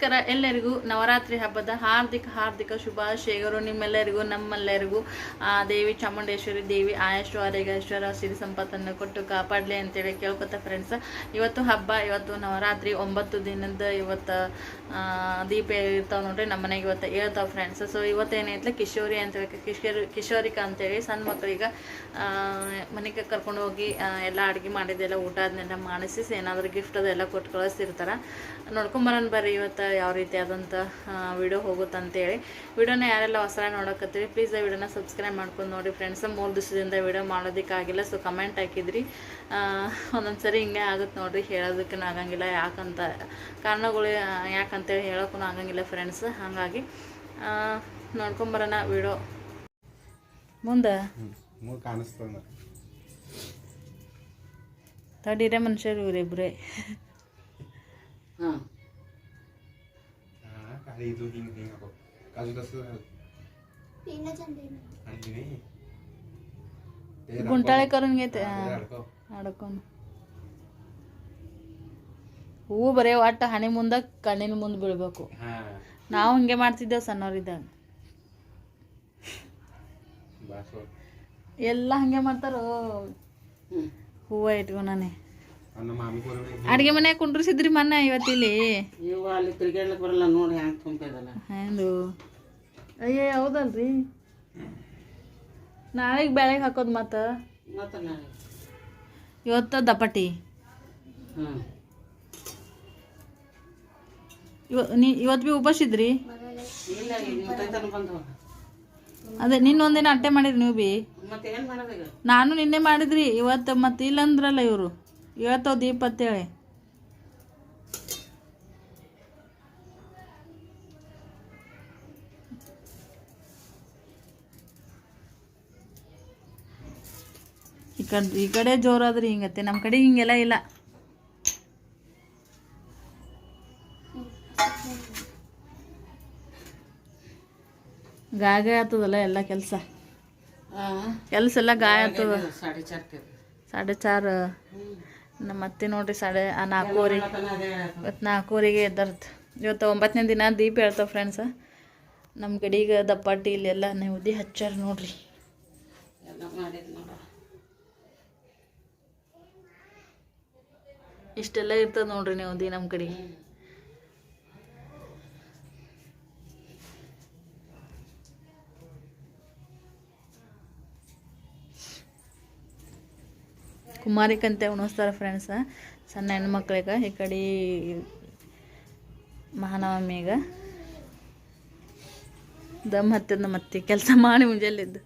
ನಮಸ್ಕಾರ ಎಲ್ಲರಿಗೂ ನವರಾತ್ರಿ ಹಬ್ಬದ ಹಾರ್ದಿಕ ಶುಭಾಶಯಗಳು ನಿಮ್ಮೆಲ್ಲರಿಗೂ ನಮ್ಮೆಲ್ಲರಿಗೂ ದೇವಿ ಚಾಮುಂಡೇಶ್ವರಿ ದೇವಿ ಆಯಷ್ಟು ಆರೋಗ್ಯ ಐಶ್ವರ್ಯ ಸಿರಿ ಸಂಪತ್ತನ್ನು ಕೊಟ್ಟು ಕಾಪಾಡಲಿ ಅಂತೇಳಿ ಕೇಳ್ಕೊತ ಫ್ರೆಂಡ್ಸ್. ಇವತ್ತು ಹಬ್ಬ, ಇವತ್ತು ನವರಾತ್ರಿ 9 ದಿನದ ಇವತ್ತು ದೀಪ ಇರ್ತಾವೆ ನೋಡ್ರಿ. ನಮ್ಮ ಮನೆಗೆ ಇವತ್ತು ಹೇಳ್ತಾವೆ ಫ್ರೆಂಡ್ಸ್. ಸೊ ಇವತ್ತೇನೈತ್ಲ ಕಿಶೋರಿ ಅಂತೇಳಿ ಕಿಶೋರಿಕಾ ಅಂತೇಳಿ ಸಣ್ಣ ಮಕ್ಕಳಿಗೆ ಮನೆಗೆ ಕರ್ಕೊಂಡು ಹೋಗಿ ಎಲ್ಲ ಅಡುಗೆ ಮಾಡಿದ್ದೆಲ್ಲ ಊಟ ಅದನ್ನೆಲ್ಲ ಮಾಡಿಸಿ ಏನಾದರೂ ಗಿಫ್ಟ್ ಅದೆಲ್ಲ ಕೊಟ್ಟು ಕಳಿಸ್ತಿರ್ತಾರೆ. ನೋಡ್ಕೊಂಬರೋಣ ಬರ್ರಿ ಇವತ್ತು ಯಾವ ರೀತಿ ಆದಂಥ ವಿಡಿಯೋ ಹೋಗುತ್ತಂತೇಳಿ. ವಿಡಿಯೋನ ಯಾರೆಲ್ಲ ಹೊಸ ನೋಡೋಕತ್ತೀರಿ ಪ್ಲೀಸ್ ಆ ವಿಡಿಯೋನ ಸಬ್ಸ್ಕ್ರೈಬ್ ಮಾಡ್ಕೊಂಡು ನೋಡಿ ಫ್ರೆಂಡ್ಸ್. 3 ದಿವಸದಿಂದ ವಿಡಿಯೋ ಮಾಡೋದಕ್ಕಾಗಿಲ್ಲ. ಸೊ ಕಮೆಂಟ್ ಹಾಕಿದ್ರಿ, ಒಂದೊಂದು ಸರಿ ಹಿಂಗೆ ಆಗುತ್ತೆ ನೋಡಿರಿ, ಹೇಳೋದಕ್ಕೂ ಆಗಂಗಿಲ್ಲ. ಯಾಕಂತ ಕಾರಣಗಳು ಯಾಕಂತೇಳಿ ಹೇಳೋಕ್ಕೂ ಆಗಂಗಿಲ್ಲ ಫ್ರೆಂಡ್ಸ್. ಹಾಗಾಗಿ ನೋಡ್ಕೊಂಬರೋಣ ವಿಡಿಯೋ ಮುಂದೆ ತಡೀರೇ ಮನುಷ್ಯರು ಇವರಿಬ್ಬರೇ. ಗುಂಟಾಳೆ ಕरून घेते ಅಡ್ಕೊಂಡು ಹೂವು ಬರೇ ಒಟ್ಟು ಹಣೆ ಮುಂದೆ ಕಣ್ಣಿನ ಮುಂದೆ ಬೀಳ್ಬೇಕು. ನಾವು ಹಿಂಗೆ ಮಾಡ್ತಿದ್ದೇವೆ ಸಣ್ಣವ್ರಿದ್ದಾಗ. ಎಲ್ಲ ಹಂಗೆ ಮಾಡ್ತಾರೋ. ಹೂವು ಇಟ್ಕೊಂಡಾನೆ ಅಡುಗೆ ಮನೆ ಕುಂಡ್ರಿಸಿದ್ರಿ ಮೊನ್ನೆ ಇವತ್ತಿಲ್ಲಿ. ಬರಲ್ಲ ನೋಡಿ ಹ್ಯಾಂದು ಅಯ್ಯೇ ಹೌದಲ್ರಿ. ನಾಳೆಗೆ ಬೆಳಗ್ಗೆ ಹಾಕೋದು ಮತ್ತೆ ಇವತ್ತು ದಪಟಿ. ಇವತ್ತು ಭೀ ಉಪವಾಸ ಇದ್ರಿ? ಅದೇ ನಿನ್ನೊಂದಿನ ಅಟ್ಟೆ ಮಾಡಿರಿ ನೀವು ಭೀ. ನಾನು ನಿನ್ನೆ ಮಾಡಿದ್ರಿ ಇವತ್ತು ಮತ್ತೆ ಇಲ್ಲ ಅಂದ್ರಲ್ಲ ಇವರು. ಇವತ್ತು ದೀಪ ಅಂತೇಳಿ ಈ ಕಡೆ ಜೋರಾದ್ರಿ ಹಿಂಗತ್ತೆ, ನಮ್ಮ ಕಡೆ ಹಿಂಗೆಲ್ಲ ಇಲ್ಲ. ಗಾಯ ಆಗ್ತದಲ್ಲ ಎಲ್ಲ ಕೆಲಸ ಎಲ್ಲ ಗಾಯ ಆಗ್ತದ. 4:30 ನಮ್ಮ ಅತ್ತೆ ನೋಡ್ರಿ 4:30 ಇವತ್ತು 4:00 ಎದ್ದರ್ತ. ಇವತ್ತು 9ನೇ ದಿನ ದೀಪ ಹೇಳ್ತಾವೆ ಫ್ರೆಂಡ್ಸ್. ನಮ್ಮ ಕಡೆಗೆ ದಪ್ಪಾಟಿ ಇಲ್ಲೆಲ್ಲ ನೆವದಿ ಹಚ್ಚಾರ ನೋಡ್ರಿ. ಇಷ್ಟೆಲ್ಲ ಇರ್ತದೆ ನೋಡ್ರಿ ನೆವದಿ ನಮ್ಮ ಕಡೆ. ಕುಮಾರಿಕಂತೆ ಉಣಿಸ್ತಾರೆ ಫ್ರೆಂಡ್ಸ್ ಸಣ್ಣ ಹೆಣ್ಮಕ್ಳಿಗೆ. ಈ ಕಡೆ ಮಹಾನವಮಿಗೆ ದಮ್ ಹತ್ತಿದ ಮತ್ತೆ ಕೆಲಸ ಮಾಡಿ ಮುಂಜಾನೆದ್ದು.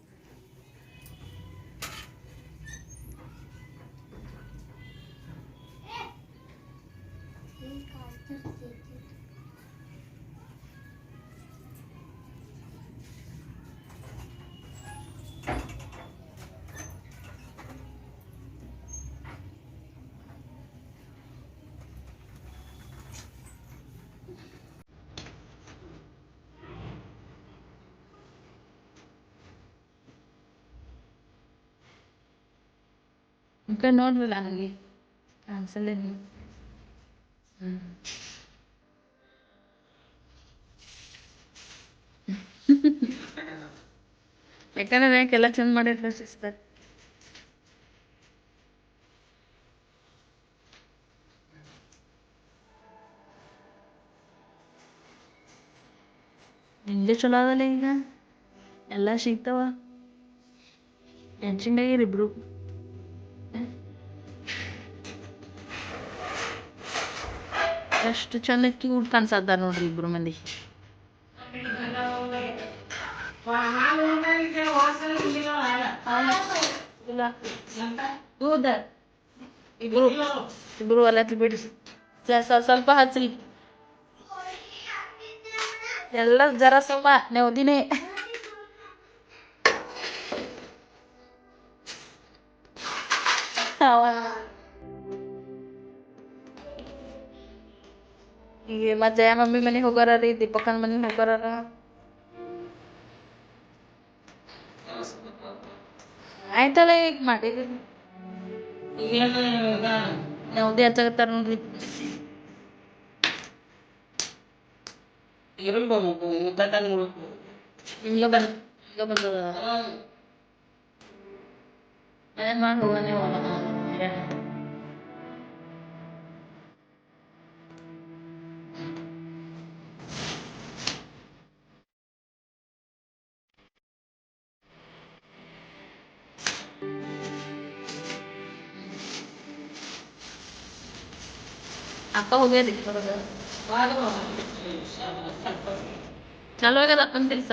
ಈಗ ನೋಡ್ರಲ್ಲ ನನಗೆ ಕಾಣಿಸಲ್ಲ ನೀವು. ಯಾಕಂದ್ರೆ ಎಲ್ಲ ಚಂದ ಮಾಡಿದ್ರೆ ಸಿಸ್ಟರ್. ನಿಂಗೆ ಚಲೋ ಅದಲ್ಲ, ಈಗ ಎಲ್ಲ ಸಿಗ್ತಾವ. ಟೆನ್ಷನ್ದಾಗಿರಿ ಇಬ್ರು. ಎಷ್ಟು ಚಂದ ಕ್ಯೂಟ್ ಕಾಣಿಸತ್ತಾರ ನೋಡ್ರಿ ಇಬ್ರು ಮಂದಿ. ಇಬ್ರು ಒಲತ್ಲಿ ಬಿಡಿ, ಸ್ವಲ್ಪ ಹಚ್ಚಲಿ. ಎಲ್ಲ ಜರ ಸ್ವಲ್ಪ ನೆವದಿನೇ. ಈಗ ಮತ್ತೆ ಜಯ ಮಮ್ಮಿ ಮನೆಗೆ ಹೋಗಾರ ರೀ, ದೀಪಕ್ಕನ ಮನೆಗೆ ಹೋಗಾರ. ಆಯ್ತಲ್ಲ ಈಗ ಮಾಡಿದ್ರಿ ನೆವದಿ ಹಚ್ಚಕತ್ತಾರ ನೋಡ್ರಿ. ಇರಬೇಕು ಮುದ್ದೆ ನೋಡ್ಬೇಕು. ಈಗ ಬಂದದ ಏನ್ ಮಾಡಿ ಹೋಗನೆ ಅಕ್ಕ ಹೋಗ್ಯದಿ ಹೊರಗೆ ಚಲೋ ಆಗ್ಯದ ಅಕ್ಕನ ಕೆಲಸ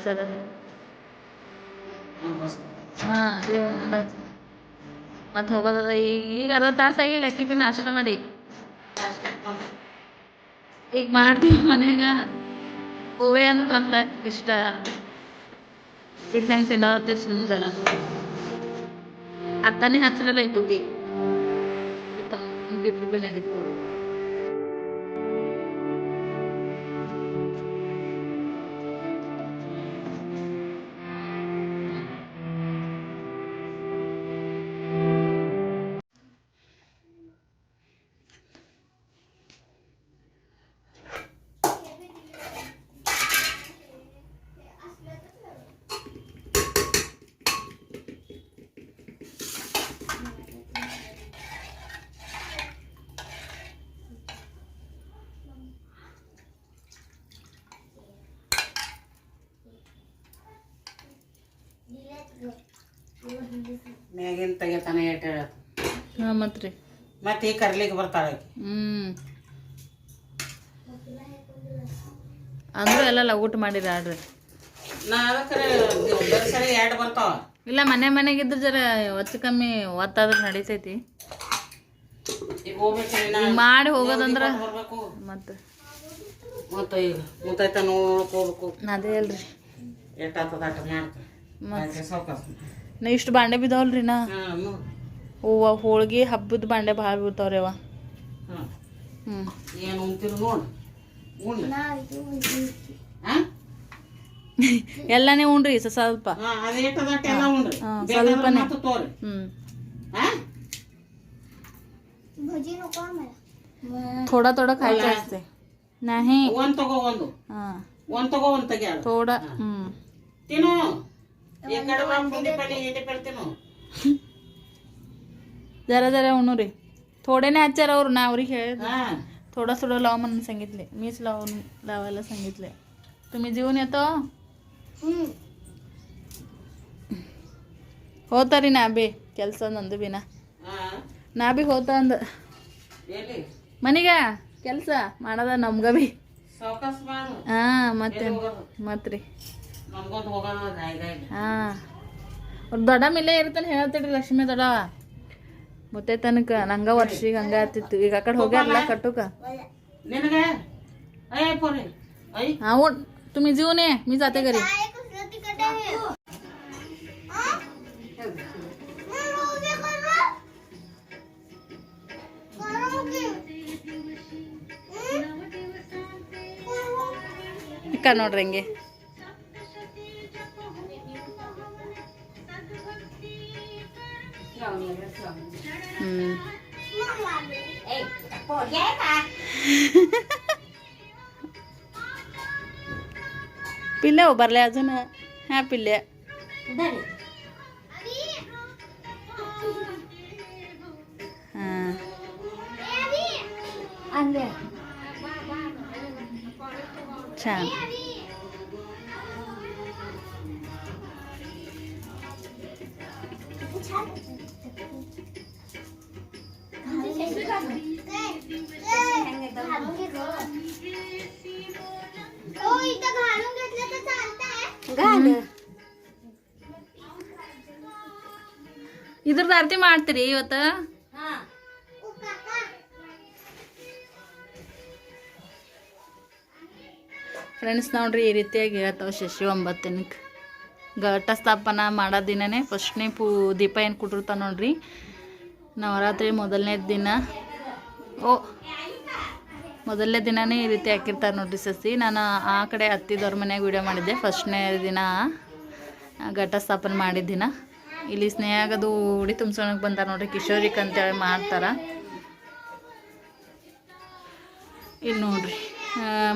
ಸದ ಹಾಂ ಮತ್ತೆ ಹೋಗೋದ ಈಗ ಅರ್ಧ ತಾಸು ಆಗಿ ಅಕ್ಕಿ ನಾಷ್ಟ ಮಾಡಿ ಈಗ ಮಾಡ್ತೀವಿ ಮನ್ಯಾಗ ಹೂವೆ ಅಂದ್ರೆ ಅಂತ ಇಷ್ಟ ಡಿಸೈನ್ಸ್ ಎಲ್ಲ ಸುಂದರ ಅರ್ಥನೇ ಹಚ್ಚರಲ್ಲ ಇತ್ತು ಮ್ಯಾಗಿನ ತೆಗಿತಾನೆ ಏಟ್ ಹಾಂ ಮತ್ತೆ ರೀ ಮತ್ತೆ ಈಗ ಕರ್ಲಿಕ್ಕೆ ಬರ್ತಾಳೆ ಆಕಿ. ಅಂದ್ರೂ ಎಲ್ಲ ಲಗೂಟ್ ಮಾಡಿರಿ ಆಡ್ರಿ ನಾ ಅದಕ್ಕೆ ಸರಿ ಎರಡು ಬರ್ತಾವ. ಇಲ್ಲ ಮನೆಗಿದ್ರೆ ಜರ ಹೆಚ್ಚು ಕಮ್ಮಿ ಒತ್ತಾದ್ರೆ ನಡೀತೈತಿ ಈಗ ಹೋಗ್ಬೇಕು ಈಗ ಮಾಡಿ ಹೋಗೋದಂದ್ರ ಬರ್ಬೇಕು ಮತ್ತೆ ಮತ್ತೆ ಈಗ ಮುತ್ತೈತ ನೋಡ್ಬೇಕು ಹೋಗ್ಬೇಕು. ಅದೇ ಅಲ್ರಿ ಎಷ್ಟಾಗ್ತದ ಅಟ ಮಾಡ್ತಾರೆ ಸಾವ್ಕಾಸ. ನಾ ಇಷ್ಟು ಬಾಂಡೆ ಬಿದ್ದಾವಲ್ರಿ ನಾ ಹಾಂ ಹೂವ ಹೋಳ್ಗೆ ಹಬ್ಬದ ಬಾಂಡೆ ಭಾಳ ಬೀಳ್ತಾವ್ರಿ ಅವ ಹಾಂ ಹ್ಞೂ ಏನು ಉಣ್ತೀರಿ ನೋಡಿ ಉಣ್ಣ ಹಾಂ ಎಲ್ಲನೇ ಉಣ್ರಿ ಸ್ವಲ್ಪ ಹಾಂ ಅದು ಎಷ್ಟದ ಎಲ್ಲ ಉಣ್ರಿ ಸ್ವಲ್ಪನೇ ಮತ್ತು ತೋರಿ ಹ್ಞೂ ಹಾಂ थोड़ा थोड़ा खायचं असते नाही ಒಂದು ತಗೋ ಒಂದು हां ಒಂದು ತಗೋ ಒಂದು ತೆಗಿ थोडा ತಿನ್ನು ಈ ಕಡೆ ಪುಂಡಿ ಪಲ್ಲೆ ಹಿಂಡಿ ಪಲ್ಲೆ ತಿನ್ನು. जरा जरा उणू रे थोडे नाही आचार ಅವ್ರು ನಾ ಅವ್ರಿಗೆ ಹೇಳಿದೆ हां थोडा थोडा लाव म्हणून सांगितले मीच लावायला सांगितले तुम्ही जेवून येतो ಹೋತ ರೀ ನಾ ಬಿ ಕೆಲಸ ನಂದು ಬಿನ ಹಾಂ ನಾ ಬಿ ಹೋತ ಅಂದ ಎಲ್ಲಿ ಮನಿಗ ಕೆಲಸ ಮಾಡದ ನಮ್ಗ ಬಿ ಸಾವ್ಕಾಸ ಮಾಡು ಮತ್ತೆ ಮತ್ರಿ ನಮ್ಗೊಂದು ಹೋಗೋಣ ಗಾಯ ಅವ್ರು ದೊಡ್ಡ ಇಲ್ಲೇ ಇರ್ತಾನೆ ಹೇಳ್ತೀರಿ ಲಕ್ಷ್ಮಿ ದೊಡ್ಡ ಮತ್ತೆ ತನಕ ನಂಗ ವರ್ಷಿಗೆ ಹಂಗ ಆತಿತ್ತು ಈಗ ಆ ಕಡೆ ಹೋಗ್ಯಾರಲ್ಲ ಕಟ್ಟುಕ ನಿನಗೆ ಅಯ್ಯ ಪೋರಿ ಐ हा तुम्ही जेवून ये मी जाते घरी ಇಕ್ಕ ನೋಡ್ರಿ ಹಂಗೆ पिल्ले उभारले अजून हा पिल्ले छान ಇದ್ರದ್ದು ಆರತಿ ಮಾಡ್ತೀರಿ ಇವತ್ತು ಫ್ರೆಂಡ್ಸ್ ನೋಡ್ರಿ ಈ ರೀತಿಯಾಗಿ ಹೇಳ್ತಾವೆ ಶಶಿ 9 ಘಟ ಸ್ಥಾಪನಾ ಮಾಡೋ ದಿನನೇ ಫಸ್ಟ್ನೇ ದೀಪ ಏನು ಕೊಟ್ಟಿರ್ತಾವೆ ನೋಡ್ರಿ ನವರಾತ್ರಿ ಮೊದಲನೇ ದಿನ ಓ ಮೊದಲನೇ ದಿನನೇ ಈ ರೀತಿ ಹಾಕಿರ್ತಾರೆ ನೋಡ್ರಿ ಸಸಿ. ನಾನು ಆ ಕಡೆ ಹತ್ತಿದವ್ರ ಮನೆಯಾಗ ವಿಡಿಯೋ ಮಾಡಿದ್ದೆ ಫಸ್ಟ್ನೇ ದಿನ ಘಟ ಸ್ಥಾಪನೆ ಮಾಡಿದ ದಿನ. ಇಲ್ಲಿ ಸ್ನೇಹಾಗದು ಉಡಿ ತುಂಬಿಸೋಣಕ್ಕೆ ಬಂತಾರೆ ನೋಡ್ರಿ, ಕಿಶೋರಿಕ್ ಅಂತೇಳಿ ಮಾಡ್ತಾರೆ. ಇಲ್ಲಿ ನೋಡ್ರಿ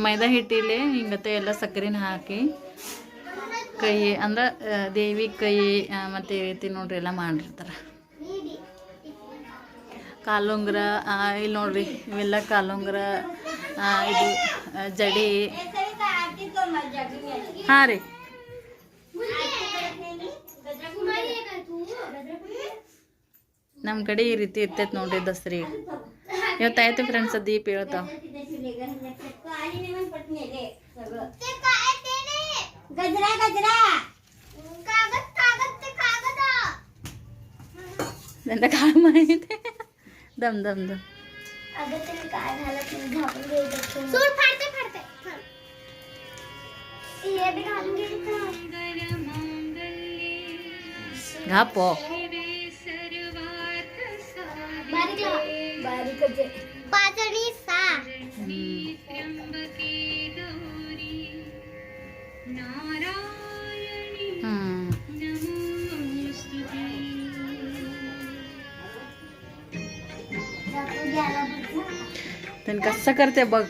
ಮೈದಾ ಹಿಟ್ಟಿಲಿ ಹಿಂಗತ್ತೆ ಎಲ್ಲ ಸಕ್ಕರೆನ ಹಾಕಿ ಕೈ ಅಂದ್ರೆ ದೇವಿ ಕೈ ಮತ್ತು ಈ ರೀತಿ ನೋಡ್ರಿ ಎಲ್ಲ ಮಾಡಿರ್ತಾರೆ. ಕಾಲುಂಗ್ರ ಇಲ್ಲಿ ನೋಡ್ರಿ ಇವೆಲ್ಲ ಕಾಲುಂಗ್ರ, ಇದು ಜಡಿ. ಹಾಂ ರೀ ನಮ್ಮ ಕಡೆ ಈ ರೀತಿ ಇರ್ತೈತೆ ನೋಡ್ರಿ ದಸರಿ. ಇವತ್ತಾಯ್ತು ಫ್ರೆಂಡ್ಸ್ ದೀಪ ಹೇಳ್ತಾವ. काय माहिती दम दम दम अगं तरी काय झालं तुम्ही घालून घ्यायचं सूर फाडते फाडते ये भी घालून घ्यायचं घापो बारीक लावा बारीकच आहे पाचडी सा त्यांनी कसं करते बघ.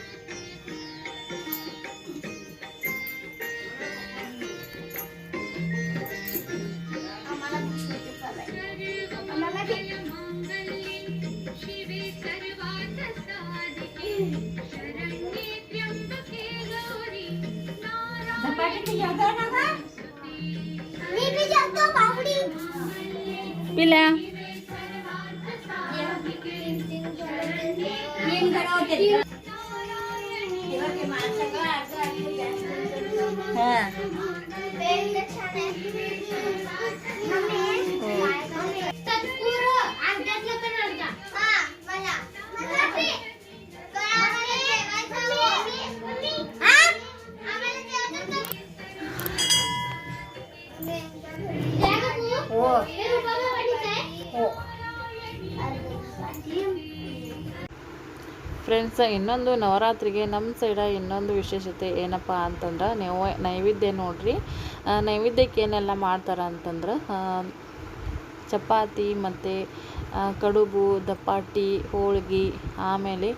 पिल्या ಫ್ರೆಂಡ್ಸ್, ಇನ್ನೊಂದು ನವರಾತ್ರಿಗೆ ನಮ್ಮ ಸೈಡ ಇನ್ನೊಂದು ವಿಶೇಷತೆ ಏನಪ್ಪ ಅಂತಂದ್ರೆ ನೈವೇದ್ಯ ನೋಡ್ರಿ. ನೈವೇದ್ಯಕ್ಕೆ ಏನೆಲ್ಲ ಮಾಡ್ತಾರೆ ಅಂತಂದ್ರೆ ಚಪಾತಿ ಮತ್ತು ಕಡುಬು, ದಪಾಟಿ, ಹೋಳ್ಗೆ, ಆಮೇಲೆ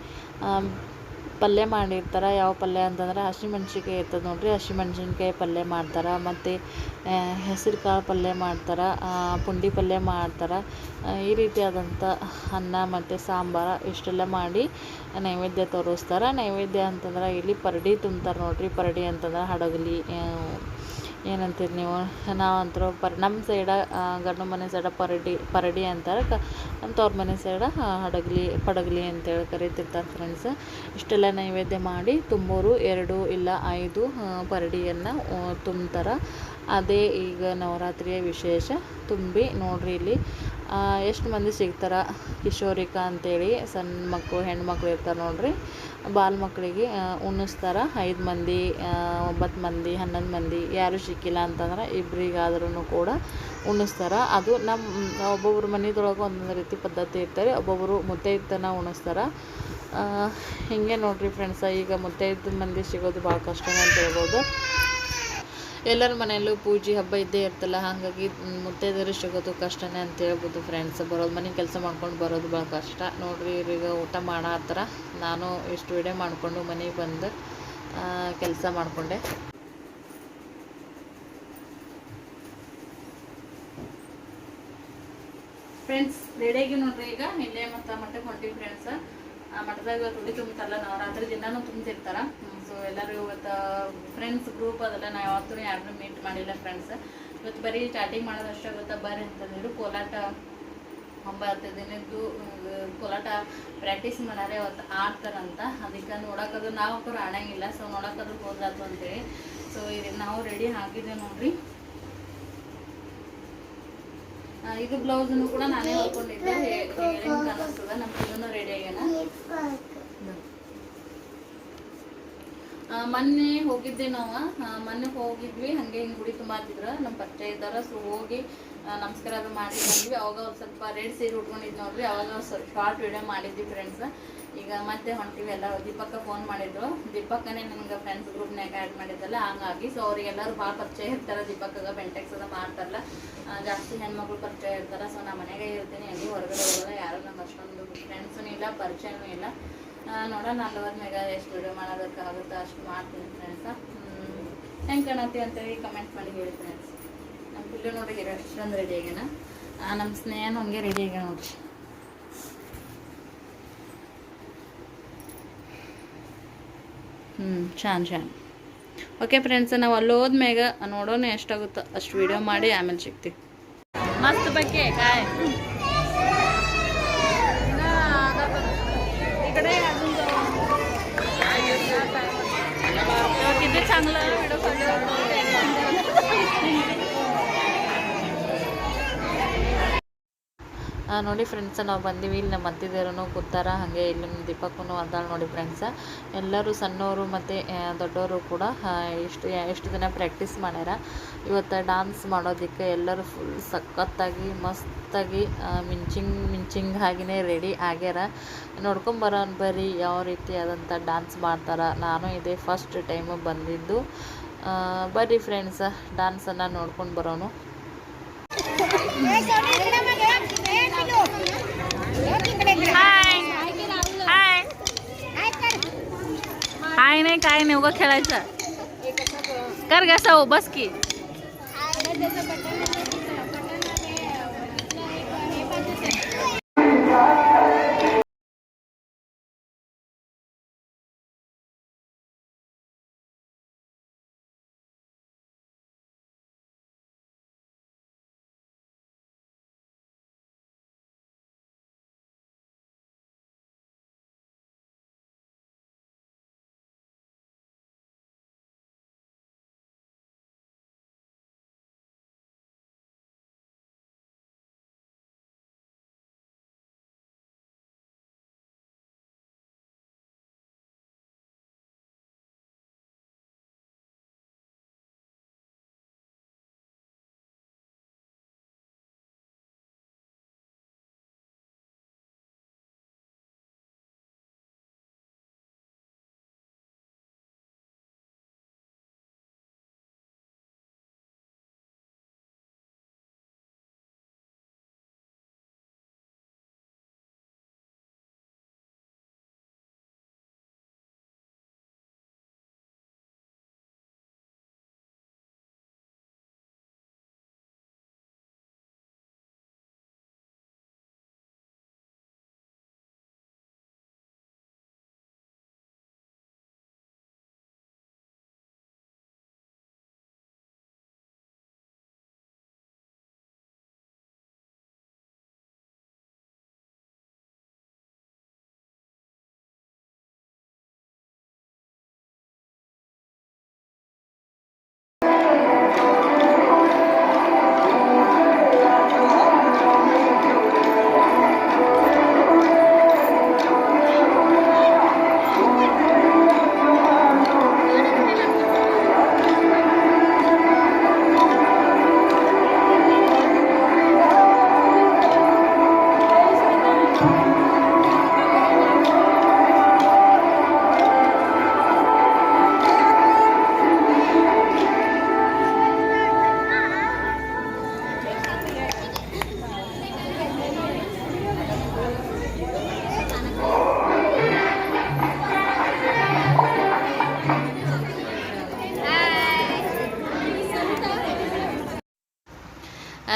ಪಲ್ಯ ಮಾಡಿರ್ತಾರೆ. ಯಾವ ಪಲ್ಯ ಅಂತಂದ್ರೆ ಹಸಿಮೆಣ್ಸಿನ್ಕಾಯಿ ಇರ್ತದೆ ನೋಡ್ರಿ, ಹಸಿಮೆಣ್ಸಿನ್ಕಾಯಿ ಪಲ್ಯ ಮಾಡ್ತಾರೆ. ಮತ್ತು ಹೆಸರು ಕಾಳು ಪಲ್ಯ ಮಾಡ್ತಾರೆ, ಪುಂಡಿ ಪಲ್ಯ ಮಾಡ್ತಾರೆ. ಈ ರೀತಿಯಾದಂಥ ಅನ್ನ ಮತ್ತು ಸಾಂಬಾರು ಇಷ್ಟೆಲ್ಲ ಮಾಡಿ ನೈವೇದ್ಯ ತೋರಿಸ್ತಾರೆ. ನೈವೇದ್ಯ ಅಂತಂದ್ರೆ ಇಲ್ಲಿ ಪರಡಿ ತುಂಬ್ತಾರೆ ನೋಡ್ರಿ. ಪರಡಿ ಅಂತಂದ್ರೆ ಹಡಗಲಿ ಏನಂತೀರಿ ನೀವು? ನಾವಂತರೂ ನಮ್ಮ ಸೈಡ ಗಂಡು ಮನೆ ಸೈಡ ಪರಡಿ ಅಂತಾರೆ, ನಮ್ಮ ತವ್ರ ಮನೆ ಸೈಡ ಪಡಗಲಿ ಅಂತೇಳಿ ಕರೀತಿರ್ತಾರೆ ಫ್ರೆಂಡ್ಸ್. ಇಷ್ಟೆಲ್ಲ ನೈವೇದ್ಯ ಮಾಡಿ ತುಂಬೋರು 2 ಇಲ್ಲ 5 ಪರಡಿಯನ್ನು ತುಂಬ್ತಾರೆ. ಅದೇ ಈಗ ನವರಾತ್ರಿಯ ವಿಶೇಷ. ತುಂಬಿ ನೋಡ್ರಿ ಇಲ್ಲಿ ಎಷ್ಟು ಮಂದಿ ಸಿಗ್ತಾರೆ. ಕಿಶೋರಿಕ ಅಂತೇಳಿ ಸಣ್ಣ ಮಕ್ಕಳು ಹೆಣ್ಮಕ್ಳು ಇರ್ತಾರೆ ನೋಡ್ರಿ, ಬಾಲ್ ಮಕ್ಕಳಿಗೆ ಉಣಿಸ್ತಾರೆ. 5 ಮಂದಿ 9 ಮಂದಿ 11 ಮಂದಿ ಯಾರು ಸಿಕ್ಕಿಲ್ಲ ಅಂತಂದ್ರೆ ಇಬ್ಬರಿಗಾದ್ರೂ ಕೂಡ ಉಣಿಸ್ತಾರೆ. ಅದು ನಮ್ಮ ಒಬ್ಬೊಬ್ರು ಮನೆದೊಳಗೆ ಒಂದೊಂದು ರೀತಿ ಪದ್ಧತಿ ಇರ್ತಾರೆ. ಒಬ್ಬೊಬ್ಬರು ಮುತ್ತೈದೆತನ ಉಣಿಸ್ತಾರೆ. ಹೀಗೆ ನೋಡ್ರಿ ಫ್ರೆಂಡ್ಸ, ಈಗ ಮುತ್ತೈದು ಮಂದಿ ಸಿಗೋದು ಭಾಳ ಕಷ್ಟನೇ ಅಂತ ಹೇಳ್ಬೋದು. ಎಲ್ಲರ ಮನೆಯಲ್ಲೂ ಪೂಜೆ ಹಬ್ಬ ಇದ್ದೇ ಇರ್ತಲ್ಲ, ಹಾಗಾಗಿ ಮುತ್ತೈದೆಯರು ಸಿಗೋದು ಕಷ್ಟನೇ ಅಂತ ಹೇಳ್ಬೋದು ಫ್ರೆಂಡ್ಸ್. ಬರೋದು ಮನೆ ಕೆಲಸ ಮಾಡ್ಕೊಂಡು ಬರೋದು ಭಾಳ ಕಷ್ಟ ನೋಡ್ರಿ. ಇವ್ರಿಗೆ ಊಟ ಮಾಡತ್ತಾರ. ನಾನು ಇಷ್ಟು ವಿಡಿಯೋ ಮಾಡಿಕೊಂಡು ಮನೆಗೆ ಬಂದು ಕೆಲಸ ಮಾಡಿಕೊಂಡೆ. ಫ್ರೆಂಡ್ಸ್ ರೆಡಿಯಾಗಿ ನೋಡ್ರಿ. ಈಗ ಇಲ್ಲೇ ಮತ್ತು ಮಠಕ್ಕೆ ಹೊಂಟಿವಿ ಫ್ರೆಂಡ್ಸ್. ಮಠದಾಗ ಉಡಿ ತುಂಬ್ತಾರಲ್ಲ, ನವರಾತ್ರಿ ದಿನಾನು ತುಂಬ್ತಿರ್ತಾರೆ. ಸೊ ಎಲ್ಲರೂ ಇವತ್ತು ಫ್ರೆಂಡ್ಸ್ ಗ್ರೂಪ್ ಅದೆಲ್ಲ ನಾವು ಯಾವತ್ತೂ ಯಾರನ್ನೂ ಮೀಟ್ ಮಾಡಿಲ್ಲ ಫ್ರೆಂಡ್ಸ್. ಇವತ್ತು ಬರೀ ಚಾಟಿಂಗ್ ಮಾಡೋದಷ್ಟೇ ಗೊತ್ತಾ. ಬರ್ರಿ ಅಂತಂದಿರು ಕೋಲಾಟ 9 ದಿನದ್ದು ಕೋಲಾಟ ಪ್ರಾಕ್ಟೀಸ್ ಮಾಡಾರೆ ಅವತ್ತು ಆಡ್ತಾರಂತ. ಅದಕ್ಕೆ ನೋಡೋಕ್ಕದು ನಾವು ಕೂಡ ಆಡಂಗಿಲ್ಲ. ಸೊ ನೋಡೋಕ್ಕದು ಹೋದಾತು ಅಂತೇಳಿ ಸೊ ನಾವು ರೆಡಿ ಆಗಿದ್ದೇವೆ ನೋಡ್ರಿ. ಇದು ಬ್ಲೌಸನ್ನು ಕೂಡ ನಾನೇ ಹೊಲ್ಕೊಂಡಿದ್ದೆ. ಹೆಂಗೆ ಕಾಣಿಸ್ತದ ನಮ್ಮ ಇದನ್ನು ರೆಡಿ ಆಗ್ಯಾನ. ಮೊನ್ನೆ ಹೋಗಿದ್ದೆ ನಾವು. ಮೊನ್ನೆ ಹೋಗಿದ್ವಿ, ಹಾಗೆ ಹಿಂಗೆ ಗುಡಿ ತುಂಬಾತಿದ್ರು ನಮ್ಮ ಪರಿಚಯ ಇದ್ದಾರೆ. ಸೊ ಹೋಗಿ ನಮಸ್ಕಾರ ಅದು ಮಾಡಿ ಬಂದ್ವಿ. ಅವಾಗ ಒಂದು ಸ್ವಲ್ಪ ರೆಡ್ ಸೀರೆ ಉಟ್ಕೊಂಡಿದ್ದು ನೋಡ್ರಿ. ಅವಾಗ ಸ್ವಲ್ಪ ಶಾರ್ಟ್ ವಿಡಿಯೋ ಮಾಡಿದ್ವಿ ಫ್ರೆಂಡ್ಸ್. ಈಗ ಮತ್ತೆ ಹೊಂಟಿವಿ ಎಲ್ಲ. ದೀಪಕ್ಕ ಫೋನ್ ಮಾಡಿದ್ರು. ದೀಪಕ್ಕನೇ ನನಗೆ ಫ್ರೆಂಡ್ಸ್ ಗ್ರೂಪ್ನಾಗ ಆ್ಯಡ್ ಮಾಡಿದ್ದಲ್ಲ, ಹಂಗಾಗಿ ಸೊ ಅವ್ರಿಗೆಲ್ಲರೂ ಭಾಳ ಪರಿಚಯ ಇರ್ತಾರೆ. ದೀಪಕ್ಕಗ ಬೆಂಟೆಕ್ಸ್ ಅದ ಮಾಡ್ತಾರಲ್ಲ, ಜಾಸ್ತಿ ಹೆಣ್ಮಕ್ಳು ಪರಿಚಯ ಇರ್ತಾರೆ. ಸೊ ನಾ ಮನೆಗೆ ಇರ್ತೀನಿ, ಎಲ್ಲಿ ಹೊರಗಡೆ ಹೋಗೋಲ್ಲ. ಯಾರು ನಂಗೆ ಅಷ್ಟೊಂದು ಫ್ರೆಂಡ್ಸೂ ಇಲ್ಲ, ಪರಿಚಯನೂ ಇಲ್ಲ. ನೋಡೋಣ ಅಲ್ಲೋದ್ಮೇಗ ಎಷ್ಟು ವಿಡಿಯೋ ಮಾಡೋದಕ್ಕಾಗುತ್ತೋ ಅಷ್ಟು ಮಾಡ್ತೀನಿ ಫ್ರೆಂಡ್ಸ. ಹೆಂಗೆ ಕಾಣತ್ತೀವಿ ಅಂತೇಳಿ ಕಮೆಂಟ್ ಮಾಡಿ ಹೇಳಿ ಫ್ರೆಂಡ್ಸ್. ನಮ್ಮ ಪಿಲ್ಲು ನೋಡಿ ಎಷ್ಟೊಂದು ರೆಡಿ ಆಗ್ಯಾನ. ನಮ್ಮ ಸ್ನೇಹನೂ ಹಂಗೆ ರೆಡಿ ಆಗ್ಯಾನ ನೋಡ್ರಿ. ಚಾನ್ ಓಕೆ ಫ್ರೆಂಡ್ಸ್, ನಾವು ಅಲ್ಲಿ ಹೋದ್ಮ್ಯಾಗ ನೋಡೋಣ ಎಷ್ಟಾಗುತ್ತೋ ಅಷ್ಟು ವಿಡಿಯೋ ಮಾಡಿ ಆಮೇಲೆ ಸಿಗ್ತೀವಿ. मस्त पैकी काय इकडे अजून किती चांगलं व्हिडिओ ನೋಡಿ ಫ್ರೆಂಡ್ಸ್, ನಾವು ಬಂದೀವಿ. ಇಲ್ಲಿ ನಮ್ಮ ಅತ್ತಿದೇರೂ ಕೂತಾರ, ಹಾಗೆ ಇಲ್ಲಿ ನಮ್ಮ ದೀಪಕ್ಕೂ ಅದಾಳ ನೋಡಿ ಫ್ರೆಂಡ್ಸ. ಎಲ್ಲರೂ ಸಣ್ಣವರು ಮತ್ತು ದೊಡ್ಡವರು ಕೂಡ ಎಷ್ಟು ದಿನ ಪ್ರಾಕ್ಟೀಸ್ ಮಾಡ್ಯಾರ. ಇವತ್ತು ಡ್ಯಾನ್ಸ್ ಮಾಡೋದಕ್ಕೆ ಎಲ್ಲರೂ ಫುಲ್ ಸಖತ್ತಾಗಿ ಮಸ್ತಾಗಿ ಮಿಂಚಿಂಗ್ ಹಾಗೆಯೇ ರೆಡಿ ಆಗ್ಯಾರ. ನೋಡ್ಕೊಂಬರೋಣ ಬರ್ರಿ ಯಾವ ರೀತಿ ಆದಂಥ ಡ್ಯಾನ್ಸ್ ಮಾಡ್ತಾರೆ. ನಾನು ಇದೇ ಫಸ್ಟ್ ಟೈಮು ಬಂದಿದ್ದು. ಬರ್ರಿ ಫ್ರೆಂಡ್ಸ, ಡ್ಯಾನ್ಸನ್ನು ನೋಡ್ಕೊಂಡು ಬರೋನು. हाय नाही काय नाही, उगा खेळायचं. कर ग सौ, बस की.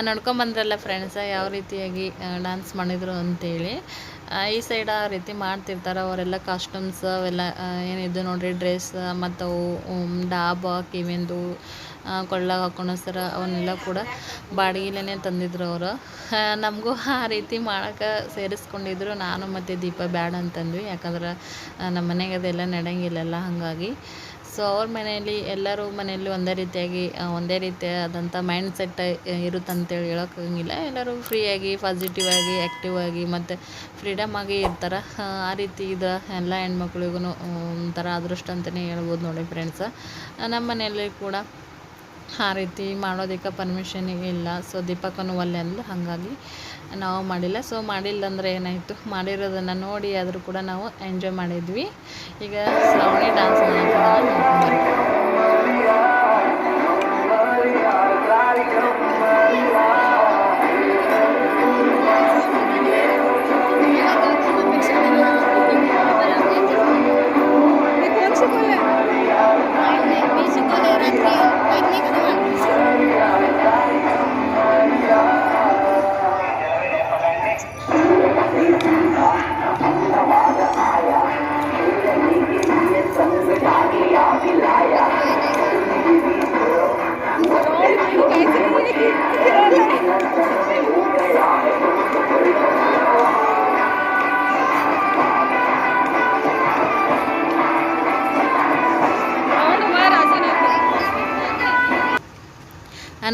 ನೋಡ್ಕೊಂಬಂದ್ರಲ್ಲ ಫ್ರೆಂಡ್ಸ, ಯಾವ ರೀತಿಯಾಗಿ ಡ್ಯಾನ್ಸ್ ಮಾಡಿದರು ಅಂತೇಳಿ. ಈ ಸೈಡ್ ಆ ರೀತಿ ಮಾಡ್ತಿರ್ತಾರೆ ಅವರೆಲ್ಲ. ಕಾಸ್ಟ್ಯೂಮ್ಸ್ ಅವೆಲ್ಲ ಏನಿದ್ದು ನೋಡ್ರಿ, ಡ್ರೆಸ್ ಮತ್ತು ಅವು ಡಾಬ ಕಿವಿಂದು ಕೊಳ್ಳಾಗ ಹಾಕೊಂಡು ಸರ ಅವನ್ನೆಲ್ಲ ಕೂಡ ಬಾಡಿಗೆಲೇ ತಂದಿದ್ರು ಅವರು. ನಮಗೂ ಆ ರೀತಿ ಮಾಡೋಕೆ ಸೇರಿಸ್ಕೊಂಡಿದ್ರು. ನಾನು ಮತ್ತು ದೀಪ ಬ್ಯಾಡ ಅಂತಂದ್ವಿ, ಯಾಕಂದ್ರೆ ನಮ್ಮ ಮನೆಗೆ ಅದೆಲ್ಲ ನಡೆಯಂಗಿಲ್ಲಲ್ಲ. ಹಾಗಾಗಿ ಸೊ ಅವ್ರ ಮನೆಯಲ್ಲಿ ಎಲ್ಲರೂ ಮನೆಯಲ್ಲಿ ಒಂದೇ ರೀತಿಯಾದಂಥ ಮೈಂಡ್ ಸೆಟ್ ಇರುತ್ತಂತೇಳಿ ಹೇಳೋಕ್ಕಾಗಂಗಿಲ್ಲ. ಎಲ್ಲರೂ ಫ್ರೀಯಾಗಿ ಪಾಸಿಟಿವ್ ಆಗಿ ಆ್ಯಕ್ಟಿವ್ ಆಗಿ ಮತ್ತು ಫ್ರೀಡಮ್ ಆಗಿ ಇರ್ತಾರೆ. ಆ ರೀತಿ ಇದು ಎಲ್ಲ ಹೆಣ್ಮಕ್ಳಿಗೂ ಒಂಥರ ಅದೃಷ್ಟ ಅಂತಲೇ ಹೇಳ್ಬೋದು ನೋಡಿ ಫ್ರೆಂಡ್ಸ. ನಮ್ಮ ಮನೆಯಲ್ಲಿ ಕೂಡ ಆ ರೀತಿ ಮಾಡೋದಕ್ಕೆ ಪರ್ಮಿಷನ್ ಇಲ್ಲ. ಸೊ ದೀಪಕ್ಕನು ಒಲ್ಲೆ ಅಂದ್ಲು, ಹಾಗಾಗಿ ನಾವು ಮಾಡಿಲ್ಲ. ಸೊ ಮಾಡಿಲ್ಲ ಅಂದರೆ ಏನಾಯಿತು, ಮಾಡಿರೋದನ್ನು ನೋಡಿ ಆದರೂ ಕೂಡ ನಾವು ಎಂಜಾಯ್ ಮಾಡಿದ್ವಿ. ಈಗ ಶ್ರಾವಣಿ ಡ್ಯಾನ್ಸ್ ನೋಡ್ಕೊಂಡ್ಬರ್ತೀವಿ.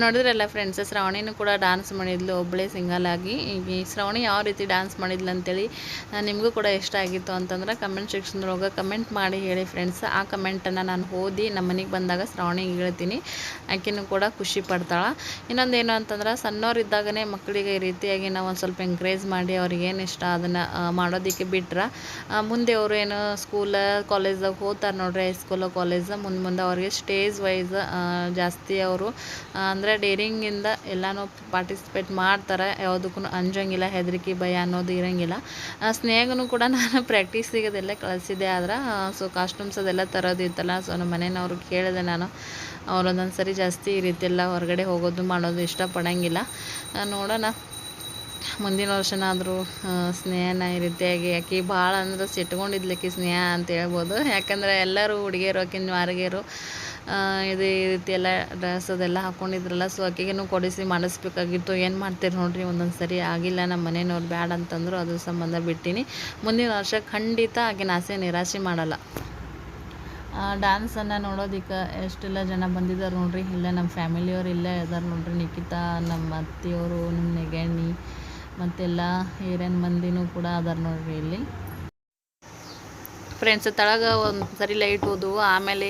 ನೋಡಿದ್ರಲ್ಲ ಫ್ರೆಂಡ್ಸ್, ಶ್ರಾವಣಿನೂ ಕೂಡ ಡ್ಯಾನ್ಸ್ ಮಾಡಿದ್ಲು ಒಬ್ಬಳೇ ಸಿಂಗಲ್ ಆಗಿ. ಈಗ ಈ ಶ್ರಾವಣಿ ಯಾವ ರೀತಿ ಡ್ಯಾನ್ಸ್ ಮಾಡಿದ್ಲು ಅಂತೇಳಿ ನಿಮಗೂ ಕೂಡ ಇಷ್ಟ ಆಗಿತ್ತು ಅಂತಂದ್ರೆ ಕಮೆಂಟ್ ಸೆಕ್ಷನ್ದೊಳಗೆ ಕಮೆಂಟ್ ಮಾಡಿ ಹೇಳಿ ಫ್ರೆಂಡ್ಸ್. ಆ ಕಮೆಂಟನ್ನು ನಾನು ಓದಿ ನಮ್ಮ ಮನೆಗೆ ಬಂದಾಗ ಶ್ರಾವಣಿಗೆ ಹೇಳ್ತೀನಿ, ಆಕೆನೂ ಕೂಡ ಖುಷಿ ಪಡ್ತಾಳೆ. ಇನ್ನೊಂದೇನು ಅಂತಂದ್ರೆ ಸಣ್ಣವರಿದ್ದಾಗನೇ ಮಕ್ಕಳಿಗೆ ಈ ರೀತಿಯಾಗಿ ನಾವು ಒಂದು ಸ್ವಲ್ಪ ಎಂಕರೇಜ್ ಮಾಡಿ ಅವ್ರಿಗೆ ಏನು ಇಷ್ಟ ಅದನ್ನು ಮಾಡೋದಕ್ಕೆ ಬಿಟ್ರೆ ಮುಂದೆ ಅವರು ಏನು ಸ್ಕೂಲ್ ಕಾಲೇಜ್ದಾಗ ಹೋಗ್ತಾರೆ ನೋಡ್ರಿ, ಹೈಸ್ಕೂಲು ಕಾಲೇಜ್ ಮುಂದೆ ಅವ್ರಿಗೆ ಸ್ಟೇಜ್ ವೈಸ್ ಜಾಸ್ತಿ ಅವರು ಅಂದರೆ ಡೇರಿಂಗಿಂದ ಎಲ್ಲನೂ ಪಾರ್ಟಿಸಿಪೇಟ್ ಮಾಡ್ತಾರೆ. ಯಾವುದಕ್ಕೂ ಅಂಜಂಗಿಲ್ಲ, ಹೆದರಿಕೆ ಭಯ ಅನ್ನೋದು ಇರೋಂಗಿಲ್ಲ. ಸ್ನೇಹಗೂ ಕೂಡ ನಾನು ಪ್ರಾಕ್ಟೀಸಿಗೆ ಅದೆಲ್ಲ ಕಳಿಸಿದ್ದೆ. ಆದ್ರೆ ಸೊ ಕಾಸ್ಟ್ಯೂಮ್ಸ್ ಅದೆಲ್ಲ ತರೋದಿತ್ತಲ್ಲ, ಸೊ ನಮ್ಮ ಮನೆಯವ್ರಿಗೆ ಕೇಳಿದೆ ನಾನು. ಅವ್ರು ಒಂದೊಂದು ಸರಿ ಜಾಸ್ತಿ ಈ ರೀತಿ ಎಲ್ಲ ಹೊರಗಡೆ ಹೋಗೋದು ಮಾಡೋದು ಇಷ್ಟಪಡೋಂಗಿಲ್ಲ. ನೋಡೋಣ ಮುಂದಿನ ವರ್ಷನಾದರೂ ಸ್ನೇಹನ ಈ ರೀತಿಯಾಗಿ ಆಕೆ ಭಾಳ ಅಂದ್ರೆ ಸಿಟ್ಕೊಂಡಿದ್ಲಕ್ಕಿ ಸ್ನೇಹ ಅಂತ ಹೇಳ್ಬೋದು. ಯಾಕಂದರೆ ಎಲ್ಲರೂ ಹುಡುಗಿಯರು ಆಕಿನ ವಾರಿಗೆಯರು ಇದು ಈ ರೀತಿ ಎಲ್ಲ ಡ್ರೆಸ್ ಅದೆಲ್ಲ ಹಾಕ್ಕೊಂಡಿದ್ರಲ್ಲ, ಸೊ ಆಕೆಗೇನು ಕೊಡಿಸಿ ಮಾಡಿಸ್ಬೇಕಾಗಿತ್ತು. ಏನು ಮಾಡ್ತೀರಿ ನೋಡಿರಿ, ಒಂದೊಂದು ಸರಿ ಆಗಿಲ್ಲ, ನಮ್ಮ ಮನೆಯವ್ರು ಬ್ಯಾಡ ಅಂತಂದರು, ಅದ್ರ ಸಂಬಂಧ ಬಿಟ್ಟಿನಿ. ಮುಂದಿನ ವರ್ಷ ಖಂಡಿತ ಆಕಿನ ಆಸೆ ನಿರಾಶೆ ಮಾಡಲ್ಲ. ಡ್ಯಾನ್ಸನ್ನು ನೋಡೋದಕ್ಕೆ ಎಷ್ಟೆಲ್ಲ ಜನ ಬಂದಿದ್ದಾರೆ ನೋಡ್ರಿ. ಇಲ್ಲ ನಮ್ಮ ಫ್ಯಾಮಿಲಿಯವ್ರು ಇಲ್ಲೇ ಇದ್ದಾರೆ ನೋಡ್ರಿ, ನಿಖಿತಾ, ನಮ್ಮ ಅತ್ತೆಯವರು, ನಮ್ಮ ನೆಗಣ್ಣಿ ಮತ್ತೆಲ್ಲ ಹಿರಿಯನ ಮಂದಿನೂ ಕೂಡ ಅದಾರ ನೋಡ್ರಿ ಇಲ್ಲಿ ಫ್ರೆಂಡ್ಸ್. ತಳಗ ಒಂದು ಸರಿ ಲೈಟ್ ಹೋದವು, ಆಮೇಲೆ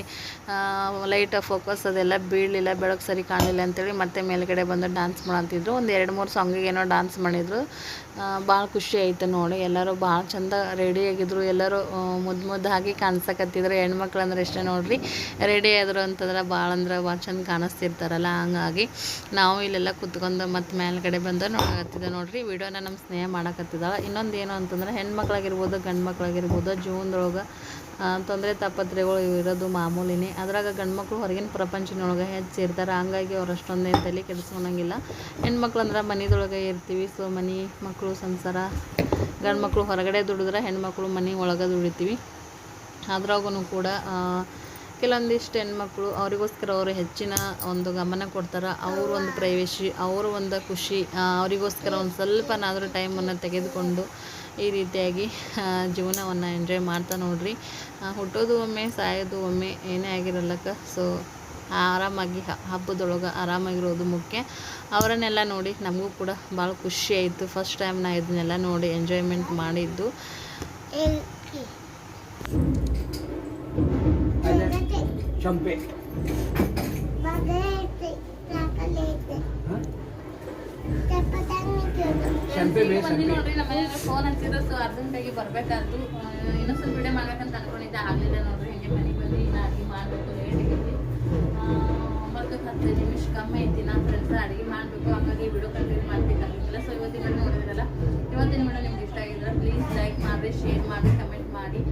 ಲೈಟ್ ಫೋಕಸ್ ಅದೆಲ್ಲ ಬೀಳಲಿಲ್ಲ, ಬೆಳಕು ಸರಿ ಕಾಣಲಿಲ್ಲ ಅಂತೇಳಿ ಮತ್ತೆ ಮೇಲ್ಗಡೆ ಬಂದು ಡ್ಯಾನ್ಸ್ ಮಾಡಂತಿದ್ರು. ಒಂದು 2-3 ಸಾಂಗಿಗೆ ಏನೋ ಡ್ಯಾನ್ಸ್ ಮಾಡಿದರು. ಭಾಳ ಖುಷಿ ಆಯಿತು ನೋಡಿ. ಎಲ್ಲರೂ ಭಾಳ ಚಂದ ರೆಡಿಯಾಗಿದ್ರು, ಎಲ್ಲರೂ ಮುದ್ದಾಗಿ ಕಾಣಿಸಕತ್ತಿದ್ರು. ಹೆಣ್ಮಕ್ಳು ಅಂದ್ರೆ ಇಷ್ಟೇ ನೋಡ್ರಿ, ರೆಡಿ ಆದರು ಅಂತಂದ್ರೆ ಭಾಳ ಚಂದ ಕಾಣಿಸ್ತಿರ್ತಾರಲ್ಲ, ಹಂಗಾಗಿ ನಾವು ಇಲ್ಲೆಲ್ಲ ಕುತ್ಕೊಂಡು ಮತ್ತು ಮೇಲ್ಗಡೆ ಬಂದು ನೋಡಕತ್ತಿದ್ದೆ ನೋಡ್ರಿ. ವಿಡಿಯೋನ ನಮ್ಮ ಸ್ನೇಹ ಮಾಡಕತ್ತಿದ್ದಾಳೆ. ಇನ್ನೊಂದು ಏನು ಅಂತಂದ್ರೆ ಹೆಣ್ಮಕ್ಳಾಗಿರ್ಬೋದು ಗಂಡು ಮಕ್ಳಾಗಿರ್ಬೋದು ಜೀವನದೊಳಗೆ ತೊಂದರೆ ತಾಪತ್ರೆಗಳು ಇರೋದು ಮಾಮೂಲಿನೇ. ಅದ್ರಾಗ ಗಂಡು ಮಕ್ಕಳು ಹೊರಗಿನ ಪ್ರಪಂಚದೊಳಗೆ ಹೆಚ್ಚಿರ್ತಾರೆ, ಹಂಗಾಗಿ ಅವ್ರು ಅಷ್ಟೊಂದೇನು ತಲೆ ಕೆಡಿಸ್ಕೊಳಂಗಿಲ್ಲ. ಹೆಣ್ಮಕ್ಳು ಅಂದ್ರೆ ಮನೆದೊಳಗೆ ಇರ್ತೀವಿ, ಸೊ ಮನೆ ಮಕ್ಕಳು ಸಂಸಾರ. ಗಂಡು ಮಕ್ಕಳು ಹೊರಗಡೆ ದುಡಿದ್ರೆ ಹೆಣ್ಮಕ್ಳು ಮನೆ ಒಳಗೆ ದುಡಿತೀವಿ. ಅದ್ರಾಗೂ ಕೂಡ ಕೆಲವೊಂದಿಷ್ಟು ಹೆಣ್ಮಕ್ಳು ಅವರಿಗೋಸ್ಕರ ಅವರು ಹೆಚ್ಚಿನ ಒಂದು ಗಮನ ಕೊಡ್ತಾರೆ. ಅವರು ಒಂದು ಪ್ರೈವೇಸಿ, ಅವರು ಒಂದು ಖುಷಿ, ಅವರಿಗೋಸ್ಕರ ಒಂದು ಸ್ವಲ್ಪನಾದರೂ ಟೈಮನ್ನು ತೆಗೆದುಕೊಂಡು ಈ ರೀತಿಯಾಗಿ ಜೀವನವನ್ನು ಎಂಜಾಯ್ ಮಾಡ್ತಾ ನೋಡ್ರಿ. ಹುಟ್ಟೋದು ಒಮ್ಮೆ, ಸಾಯೋದು ಒಮ್ಮೆ, ಏನೇ ಆಗಿರಲ್ಲಕ್ಕ. ಸೊ ಆರಾಮಾಗಿ ಹಬ್ಬದೊಳಗೆ ಆರಾಮಾಗಿರೋದು ಮುಖ್ಯ. ಅವರನ್ನೆಲ್ಲ ನೋಡಿ ನಮಗೂ ಕೂಡ ಭಾಳ ಖುಷಿ ಆಯಿತು. ಫಸ್ಟ್ ಟೈಮ್ ನಾ ಇದನ್ನೆಲ್ಲ ನೋಡಿ ಎಂಜಾಯ್ಮೆಂಟ್ ಮಾಡಿದ್ದು. ಚಂಪೆ ನೋಡ್ರಿ, ನಮ್ಮ ಮನೆಯವ್ರು ಫೋನ್ ಹಚ್ಚಿದ್ರು. ಸೊ ಅರ್ಜೆಂಟಾಗಿ ಬರಬೇಕಾದ್ರು. ಇನ್ನೊಂದು ಸ್ವಲ್ಪ ವಿಡಿಯೋ ಮಾಡ್ಬೇಕಂತ ಅನ್ಕೊಂಡಿದ್ದೆ, ಆಗಲಿಲ್ಲ ನೋಡ್ರಿ. ಹಿಂಗೆ ಮನೆಗೆ ಬಂದು ಇನ್ನು ಅಡುಗೆ ಮಾಡಬೇಕು, ಲೇಟ್ ಆಗೈತಿ. 9-10 ನಿಮಿಷ ಕಮ್ಮಿ ಐತಿ. ನಾನು ಫ್ರೆಂಡ್ಸ್ ಅಡುಗೆ ಮಾಡಬೇಕು, ಹಾಗಾಗಿ ವಿಡಿಯೋ ಕಂಟಿನ್ಯೂ ಮಾಡಬೇಕಾಗಿಲ್ಲ. ಸೊ ಇವತ್ತಿನ ವಿಡಿಯೋ ನೋಡಿದ್ರಲ್ಲ, ಇವತ್ತಿನ ವಿಡಿಯೋ ನಿಮ್ಗೆ ಇಷ್ಟ ಆಗಿದ್ರೆ ಪ್ಲೀಸ್ ಲೈಕ್ ಮಾಡಿ, ಶೇರ್ ಮಾಡಿ, ಕಮೆಂಟ್ ಮಾಡಿ.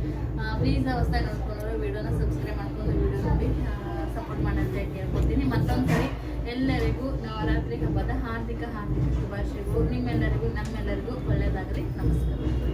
ಪ್ಲೀಸ್ ಹೊಸದಾಗಿ ನೋಡ್ಕೊಂಡ್ರೆ ವಿಡಿಯೋನ ಸಬ್ಸ್ಕ್ರೈಬ್ ಮಾಡ್ಕೊಂಡು ವಿಡಿಯೋ ನೋಡಿ ಸಪೋರ್ಟ್ ಮಾಡೋಂತ ಕೇಳ್ಕೊತೀನಿ. ಮತ್ತೊಂದು ಸರಿ ಎಲ್ಲರಿಗೂ ನವರಾತ್ರಿ ಹಬ್ಬದ ಹಾರ್ದಿಕ ಶುಭಾಶಯಗಳು. ನಿಮ್ಮೆಲ್ಲರಿಗೂ ನಮ್ಮೆಲ್ಲರಿಗೂ ಒಳ್ಳೆಯದಾಗಲಿ. ನಮಸ್ಕಾರ.